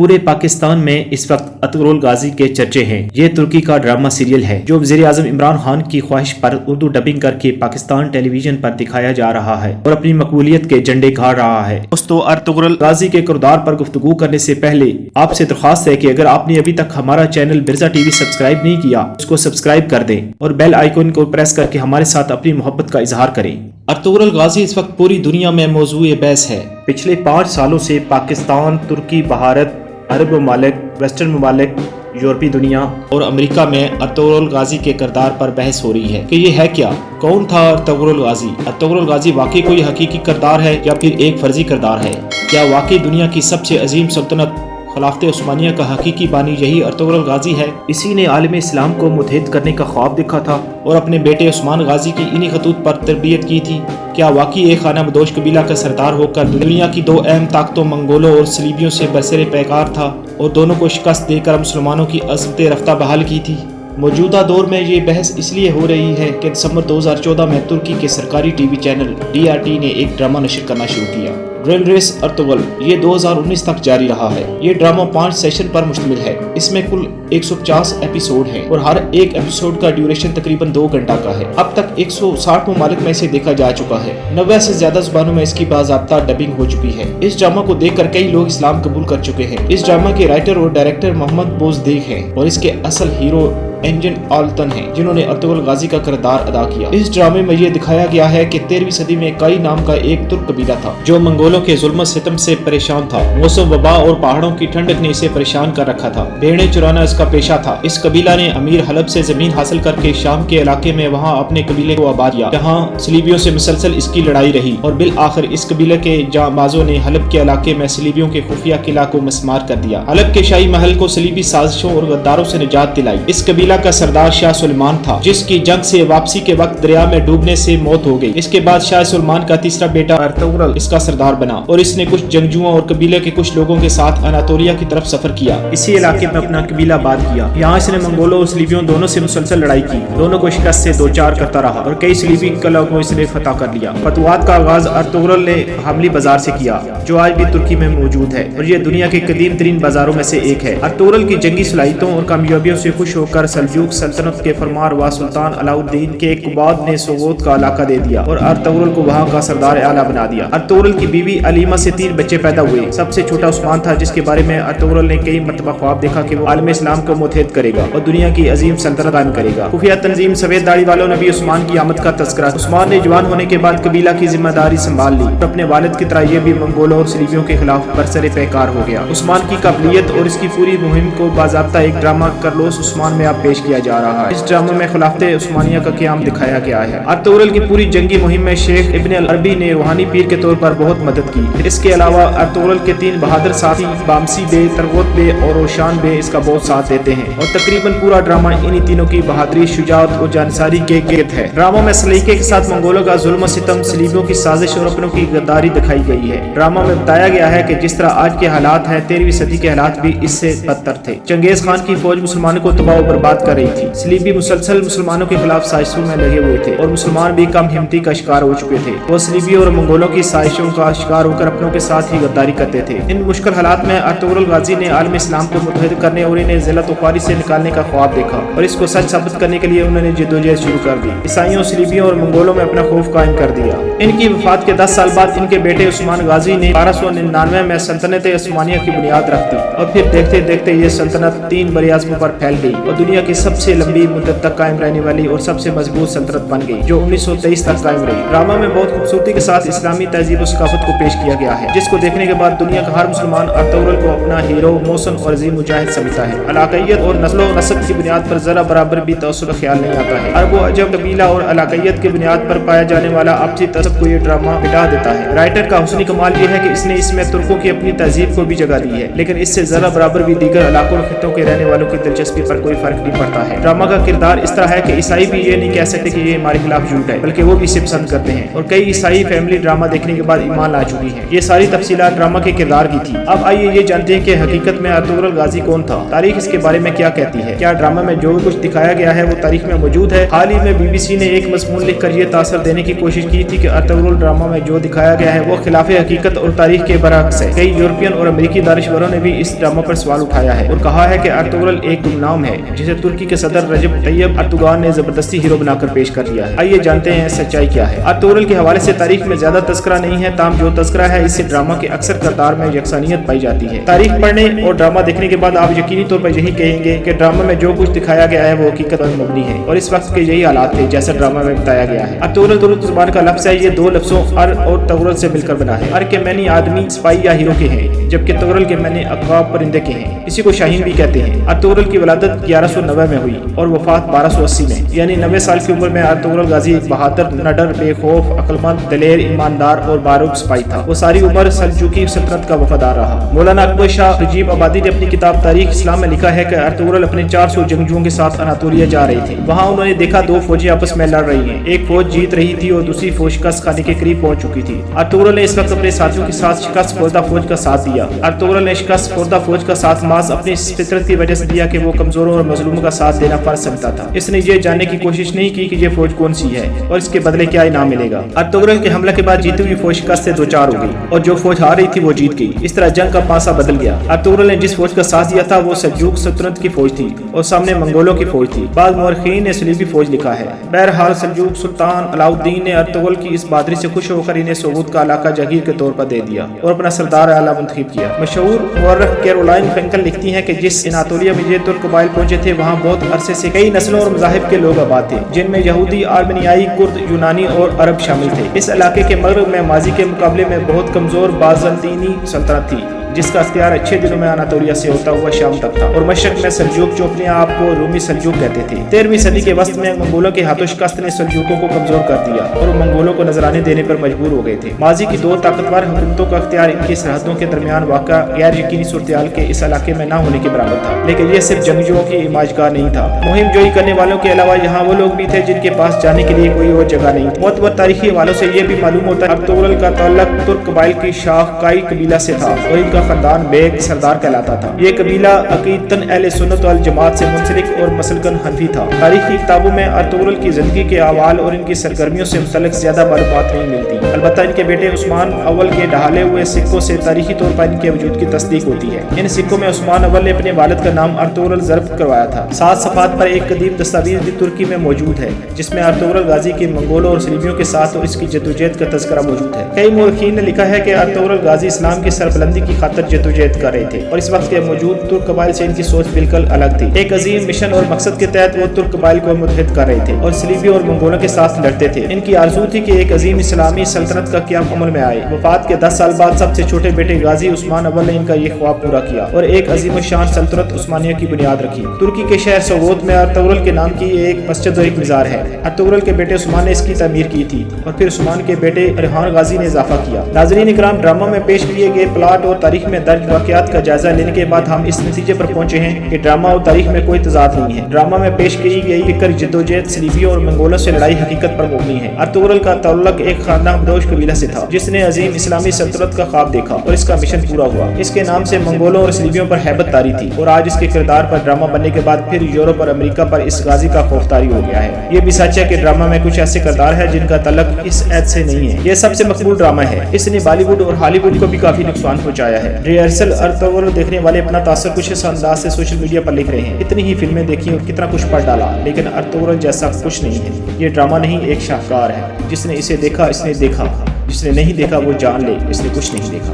پورے پاکستان میں اس وقت ارطغرل غازی کے چرچے ہیں۔ یہ ترکی کا ڈرامہ سیریل ہے جو وزیر اعظم عمران خان کی خواہش پر اردو ڈبنگ کر کے پاکستان ٹیلی ویژن پر دکھایا جا رہا ہے اور اپنی مقبولیت کے جھنڈے گاڑ رہا ہے۔ دوستو، ارطغرل غازی کے کردار پر گفتگو کرنے سے پہلے آپ سے درخواست ہے کہ اگر آپ نے ابھی تک ہمارا channel Mirza T V subscribe نہیں کیا اس کو سبسکرائب کر دیں اور بیل آئیکن کو پریس کر کے ہمارے ساتھ اپنی محبت کا اظہار کریں۔ ارطغرل غازی اس وقت پوری دنیا میں موضوع بحث ہے۔ پچھلے 5 سالوں سے پاکستان، ترکی، بھارت، عرب ممالک، ویسٹرن ممالک، یورپی دنیا اور امریکہ میں ارطغرل غازی کے کردار پر بحث ہو رہی ہے کہ یہ ہے کیا؟ کون تھا ارطغرل غازی؟ ارطغرل غازی واقعی کوئی حقیقی کردار ہے یا پھر ایک فرضی کردار ہے؟ کیا واقعی دنیا کی سب سے عظیم سلطنت خلافت عثمانیہ کا حقیقی بانی یہی ارطغرل غازی ہے؟ اسی نے عالم اسلام کو متحد کرنے کا خواب دیکھا تھا اور اپنے بیٹے عثمان غازی کی انہی خطوط پر تربیت کی تھی۔ کیا واقعی ایک خانہ بدوش قبیلہ کا سردار ہو کر دنیا کی 2 اہم طاقتوں منگولوں اور صلیبیوں سے برسر پیکار تھا اور دونوں کو شکست دے کر مسلمانوں کی عظمت رفتہ بحال کی تھی؟ موجودہ دور میں یہ بحث اس لیے ہو رہی ہے کہ دسمبر 2014 میں ترکی کے سرکاری ٹی وی چینل DRT نے ایک ڈرامہ نشر کرنا شروع کیا، ڈرل ریس ارطغرل۔ یہ 2019 تک جاری رہا ہے۔ یہ ڈرامہ 5 سیشن پر مشتمل ہے۔ اس میں کل 150 ایپیسوڈ ہیں اور ہر ایک ایپیسوڈ کا ڈیوریشن تقریباً 2 گھنٹہ کا ہے۔ اب تک 160 ممالک میں اسے دیکھا جا چکا ہے۔ 90 سے زیادہ زبانوں میں اس کی باضابطہ ڈبنگ ہو چکی ہے۔ اس ڈرامہ کو دیکھ کر کئی لوگ اسلام قبول کر چکے ہیں۔ اس ڈرامہ کے رائٹر اور ڈائریکٹر محمد بوزدیگ ہیں اور اس کے اصل ہیرو انجن آلتن ہیں جنہوں نے ارطغرل غازی کا کردار ادا کیا۔ اس ڈرامے میں یہ دکھایا گیا ہے کہ 13ویں صدی میں کائی نام کا ایک ترک قبیلہ تھا جو منگولوں کے ظلم و ستم سے پریشان تھا۔ موسم، وبا اور پہاڑوں کی ٹھنڈک نے اسے پریشان کر رکھا تھا۔ بھیڑیں چرانا اس کا پیشہ تھا۔ اس قبیلہ نے امیر حلب سے زمین حاصل کر کے شام کے علاقے میں وہاں اپنے قبیلے کو آباد کیا، جہاں صلیبیوں سے مسلسل اس کی لڑائی رہی اور بالآخر اس قبیلے کے جانبازوں نے حلب کے علاقے میں صلیبیوں کے خفیہ قلعہ کو مسمار کر دیا۔ حلب کے شاہی محل کو صلیبی سازشوں اور غداروں سے نجات دلائی۔ اس قبیلہ کا سردار شاہ سلمان تھا جس کی جنگ سے واپسی کے وقت دریا میں ڈوبنے سے موت ہو گئی۔ اس کے بعد شاہ سلمان کا تیسرا بیٹا ارطغرل اس کا سردار بنا اور اس نے کچھ جنگجوؤں اور قبیلے کے کچھ لوگوں کے ساتھ اناطولیہ کی طرف سفر کیا۔ اسی علاقے میں اپنا قبیلہ آباد کیا۔ یہاں اس نے منگولوں اور صلیبیوں دونوں سے مسلسل لڑائی کی، دونوں کو شکست سے دوچار کرتا رہا اور کئی صلیبی قلعوں کو اس نے فتح کر لیا۔ فتوحات کا آغاز ارطغرل نے حملی بازار سے کیا جو آج بھی ترکی میں موجود ہے اور یہ دنیا کے قدیم ترین بازاروں میں سے ایک ہے۔ ارطغرل کی جنگی صلاحیتوں اور کامیابیوں سے خوش ہو کر سلجوق سلطنت کے فرمان روا سلطان علاء الدین کے قباد نے سوغوت کا علاقہ دے دیا اور ارطغرل کو وہاں کا سردار اعلیٰ بنا دیا۔ ارطغرل کی بیوی علیمہ سے 3 بچے پیدا ہوئے۔ سب سے چھوٹا عثمان تھا جس کے بارے میں ارطغرل نے کئی مرتبہ خواب دیکھا کہ وہ عالم اسلام کو متحد کرے گا اور دنیا کی عظیم سلطنت قائم کرے گا۔ خفیہ تنظیم سفید داڑھی والوں نے بھی عثمان کی آمد کا تذکرہ۔ عثمان نے جوان ہونے کے بعد قبیلہ کی ذمہ داری سنبھال لی اور اپنے والد کی طرح یہ بھی منگولوں اور صلیبیوں کے خلاف برسر پیکار ہو گیا۔ عثمان کی قابلیت اور اس کی پوری مہم کو باضابطہ ایک ڈرامہ کرلوس عثمان میں اب پیش کیا جا رہا ہے۔ اس ڈرامے میں خلافت عثمانیہ کا قیام دکھایا گیا ہے۔ ارطغرل کی پوری جنگی مہم میں شیخ ابن العربی نے روحانی پیر کے طور پر بہت مدد کی۔ اس کے علاوہ ارطغرل کے 3 بہادر ساتھی بامسی بے، ترغوت بے اور روشان بے اس کا بہت ساتھ دیتے ہیں اور تقریباً پورا ڈرامہ انہی تینوں کی بہادری، شجاعت اور جانساری کے گرد ہے۔ ڈرامہ میں سلیقے کے ساتھ منگولوں کا ظلم و ستم، صلیبیوں کی سازش اور اپنوں کی غداری دکھائی گئی ہے۔ ڈرامہ میں بتایا گیا ہے کہ جس طرح آج کے حالات ہیں 13ویں صدی کے حالات بھی اس سے بدتر تھے۔ چنگیز خان کی فوج مسلمانوں کو تباہ و برباد کر رہی تھی۔ صلیبی مسلسل مسلمانوں کے خلاف سازشوں میں لگے ہوئے تھے اور مسلمان بھی کم ہمتی کا شکار ہو چکے تھے۔ وہ صلیبیوں اور منگولوں کی سازشوں کا شکار ہو کر اپنوں کے ساتھ ہی غداری کرتے تھے۔ ان مشکل حالات میں ارطغرل غازی نے عالم اسلام کو متحد کرنے اور انہیں ذلت و خواری سے نکالنے کا خواب دیکھا اور اس کو سچ ثابت کرنے کے لیے انہوں نے جدوجہد شروع کر دی۔ عیسائیوں، صلیبیوں اور منگولوں میں اپنا خوف قائم کر دیا۔ ان کی وفات کے 10 سال بعد ان کے بیٹے عثمان غازی نے 1299 میں سلطنت عثمانیہ کی بنیاد رکھ دی اور پھر دیکھتے دیکھتے یہ سلطنت 3 براعظموں پر پھیل گئی اور دنیا کی سب سے لمبی مدت تک قائم رہنے والی اور سب سے مضبوط سلطنت بن گئی جو 1923 تک قائم رہی۔ ڈرامہ میں بہت خوبصورتی کے ساتھ اسلامی تہذیب و ثقافت کو پیش کیا گیا ہے جس کو دیکھنے کے بعد دنیا کا ہر مسلمان ارطغرل کو اپنا ہیرو، محسن اور عظیم مجاہد سمجھتا ہے۔ علاقائیت اور نسل و نسب کی بنیاد پر ذرا برابر بھی تعصب خیال نہیں آتا ہے۔ عرب و عجم، قبیلہ اور علاقائیت کی بنیاد پر پایا جانے والا آپسی تعصب کو یہ ڈرامہ مٹا دیتا ہے۔ رائٹر کا حسنی کمال یہ ہے کہ اس نے اس میں ترکوں کی اپنی تہذیب کو بھی جگہ دی ہے لیکن اس سے ذرا برابر بھی دیگر علاقوں اور خطوں کے رہنے والوں کی دلچسپی پر کوئی فرق نہیں तालीम पढ़ता है। ड्रामा का किरदार इस तरह है कि ईसाई भी ये नहीं कह सकते कि ये हमारे खिलाफ झूठ है, बल्कि वो भी इसे पसंद करते हैं और कई ईसाई फैमिली ड्रामा देखने के बाद ईमान ला चुकी है। ये सारी तफसीलात ड्रामा के किरदार की थी। अब आइए ये जानते हैं कि हकीकत में अर्तुगरुल गाजी कौन था, तारीख इसके बारे में क्या कहती है, क्या ड्रामा में जो कुछ दिखाया गया है वो तारीख में मौजूद है। हाल ही में BBC ने एक मज़मून लिख कर ये तासर देने की कोशिश की थी कि अर्तुगरुल ड्रामा में जो दिखाया गया है वो खिलाफ हकीकत और तारीख के बरअक्स है। कई यूरोपियन और अमेरिकी दानिशवरों ने भी इस ड्रामा पर सवाल उठाया है और कहा है कि अर्तुगरुल एक गुमनाम है जिसे तुर्की के सदर रजब तैयब अर्दोगान ने जबरदस्ती हीरो बनाकर पेश कर दिया है। आइए जानते हैं सच्चाई क्या है। अर्तुगरुल के हवाले से तारीख में ज्यादा तस्करा नहीं है, ताम जो तस्करा है इससे ड्रामा के अक्सर किरदार में यकसानियत पाई जाती है। तारीख पढ़ने और ड्रामा देखने के बाद आप यकीनी तौर पर यही कहेंगे कि ड्रामा में जो कुछ दिखाया गया है वो हकीकत पर मबनी है और इस वक्त के यही हालात थे जैसा ड्रामा में बताया गया है। अर्तुगरुल तुर्क ज़ुबान का लफ्ज़ है, ये दो लफ्जों अर और तगरुल से मिलकर बना है। अर के मैंने आदमी, सिपाही या हीरो के हैं, जबकि तगरुल के मैंने अक़ाब परिंदे के हैं। इसी को शाहीन भी कहते हैं। अर्तुगरुल की वलादत 1190 में हुई और वफात 1280 में, यानी 90 साल की उम्र में अर्तुगरुल गाजी एक बहादुर, नडर, बेखौफ, अक्लमंद, दलेर, ईमानदार और बारूद सिपाही था। वो सारी उम्र सल्जूकी सल्तनत का वफादार रहा। मौलाना अकबर शाह रजीब आबादी ने अपनी किताब तारीख इस्लाम में लिखा है कि अर्तुगरुल अपने 400 जंगजुओं के साथ अनातोलिया जा रहे थे। वहाँ उन्होंने देखा दो फौजें आपस में लड़ रही हैं। एक फौज जीत रही थी और दूसरी फौज शिकस्त खाने के करीब पहुंच चुकी थी। अर्तुगरुल ने इस वक्त अपने साथियों के साथ शिकस्त खुर्दा फौज का साथ दिया। अर्तुगरुल ने शिकस्त खुर्दा फौज का साथ मास अपनी फितरत की वजह से दिया कि वो कमजोरों और मजलूमों का साथ देना फर्ज समझता था। इसने ये जानने की कोशिश नहीं की कि ये फौज कौन सी है और इसके बदले क्या इनाम मिलेगा। अर्तुगरुल के हमले के बाद जीती हुई फौज शिकस्त से दो चार हो गई और जो फौज हार रही थी वो जीत गई। इस तरह जंग का पासा बदल गया। अर्तुगरुल ने जिस फौज का साथ दिया था वो सल्जूक सल्तनत की फौज थी और सामने मंगोलों की फौज थी। बाद मुअर्रिखीन ने सलीबी फौज लिखा है। बहरहाल सल्जूक सुल्तान अलाउद्दीन ने अर्तुगरुल की इस बहादुरी से खुश होकर इन्हें सोबूत का इलाका जगीर के तौर पर दे दिया और अपना सरदार आला मुंतखब किया। मशहूर मुअर्रिख कैरोलाइन फ्रेंकल लिखती हैं कि जिस अनातोलिया में ये तुर्क कबाइल पहुंचे थे वहाँ बहुत अरसे से कई नस्लों और मज़ाहिब के लोग आबाद थे, जिनमें यहूदी, आर्मेनियाई, कुर्द, यूनानी और अरब शामिल थे। इस इलाके के मगरब में माजी के मुकाबले में बहुत कमजोर बाज़ंतीनी सल्तनत थी जिसका अख्तियार अच्छे दिनों में अनातोलिया से होता हुआ शाम तक था और मशरक में सल्जूक जो अपने आप को रूमी सल्जूक कहते थे। 13वीं सदी के वस्त में मंगोलों के हाथों शिकस्त ने सल्जूकों को कमजोर कर दिया और मंगोलों को नजराने देने पर मजबूर हो गए थे। माजी की दो ताकतवर हुकूमतों का अख्तियार इनकी सरहदों के दरमियान वाक़ा गैर यकीनी सूरत-ए-हाल के इस इलाके में न होने के बराबर था, लेकिन ये सिर्फ जंगजुओं की इमाजगार नहीं था। मुहिम जोई करने वालों के अलावा यहाँ वो लोग भी थे जिनके पास जाने के लिए कोई और जगह नहीं थी। मोतबर तारीखी हवालों से ये भी मालूम होता है अर्तुगरुल का ताल्लुक तुर्क कबाइल की शाख काई कबीला से था और इनका खानदान बेग सरदार कहलाता था। ये कबीला अकीदतन अहले सुन्नत वल जमात से मुंसलिक और मसलकन हनफी था। तारीखी किताबों में अर्तुगरुल की जिंदगी के अहवाल और इनकी सरगर्मियों से मुतल्लिक ज्यादा मालूमात नहीं मिलती। अलबत्ता इनके बेटे उस्मान अव्वल के ढाले हुए सिक्कों से तारीखी तौर पर इनके वजूद की तस्दीक होती है। इन सिक्कों में उस्मान अव्वल ने अपने वालिद का नाम अर्तुगरुल ज़र्ब करवाया था। 7 सफ़ात पर एक कदीम दस्तावेज भी तुर्की में मौजूद है जिसमें अर्तुगरुल गाजी के मंगोलों और सलीबियों के साथ और इसकी जद्दोजहद का तज़किरा मौजूद है। कई मुअर्रिखीन ने लिखा है कि अर्तुगरुल गाजी इस्लाम की सरबुलंदी की खातिर जद्दोजहद कर रहे थे और इस वक्त के मौजूद तुर्क कबाइल से इनकी सोच बिल्कुल अलग थी। एक अजीम मिशन और मकसद के तहत वो तुर्क कबाइल को मुत्तहिद कर रहे थे और सलीबियों और मंगोलों के साथ लड़ते थे। इनकी आरज़ू थी कि एक अजीम इस्लामी सल्तनत का क़याम अमल में आए। वफात के 10 साल बाद सबसे छोटे बेटे गाजी उस्मान अव्वल ने इनका ये ख्वाब पूरा किया और एक अजीम शान सल्तनत उस्मानिया की बुनियाद रखी। तुर्की के शहर सोगोत में अर्तुगरुल के नाम की एक मस्जिद और एक मज़ार है। अर्तुगरुल के बेटे उस्मान ने इसकी तामीर की थी और फिर उस्मान के बेटे रेहान गाजी ने इजाफा किया। नाज़रीन इकराम, ड्रामा में पेश किए गए प्लाट और तारीख में दर्ज वाक़यात का जायजा लेने के बाद हम इस नतीजे पर पहुंचे हैं कि ड्रामा और तारीख में कोई तजाद नहीं है। ड्रामा में पेश की गई फिक्र जद्दोजहद सलीबियों और मंगोलों से लड़ाई हकीकत पर मबनी है। अर्तुगरुल का ताल्लुक एक खानदान कबीला से था जिसने अजीम इस्लामी सल्तनत का ख्वाब देखा और इसका मिशन पूरा हुआ। इसके नाम से मंगोलों और सलीबियों पर हैबत तारी थी और आज इसके किरदार पर ड्रामा बनने के बाद फिर यूरोप और अमेरिका पर इस गाजी का खौफतारी हो गया है। ये भी सच है कि ड्रामा में कुछ ऐसे किरदार है जिनका तल्लुक इस ऐद से नहीं है। यह सबसे मकबूल ड्रामा है। इसने बॉलीवुड और हॉलीवुड को भी काफी नुकसान पहुंचाया है। रिहर्सल अर्तुगरुल देखने वाले अपना तासर कुछ इस अंदाज से सोशल मीडिया पर लिख रहे हैं। इतनी ही फिल्में देखी और कितना कुछ पढ़ डाला, लेकिन अर्तुगरुल जैसा कुछ नहीं है। ये ड्रामा नहीं, एक शाहकार है। जिसने इसे देखा इसने देखा, जिसने नहीं देखा वो जान ले इसने कुछ नहीं देखा।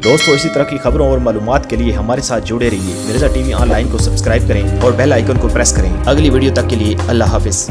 दोस्तों, इसी तरह की खबरों और मालूमात के लिए हमारे साथ जुड़े रहिए। मिर्ज़ा टीवी ऑनलाइन को सब्सक्राइब करें और बेल आइकन को प्रेस करें। अगली वीडियो तक के लिए अल्लाह हाफिज़।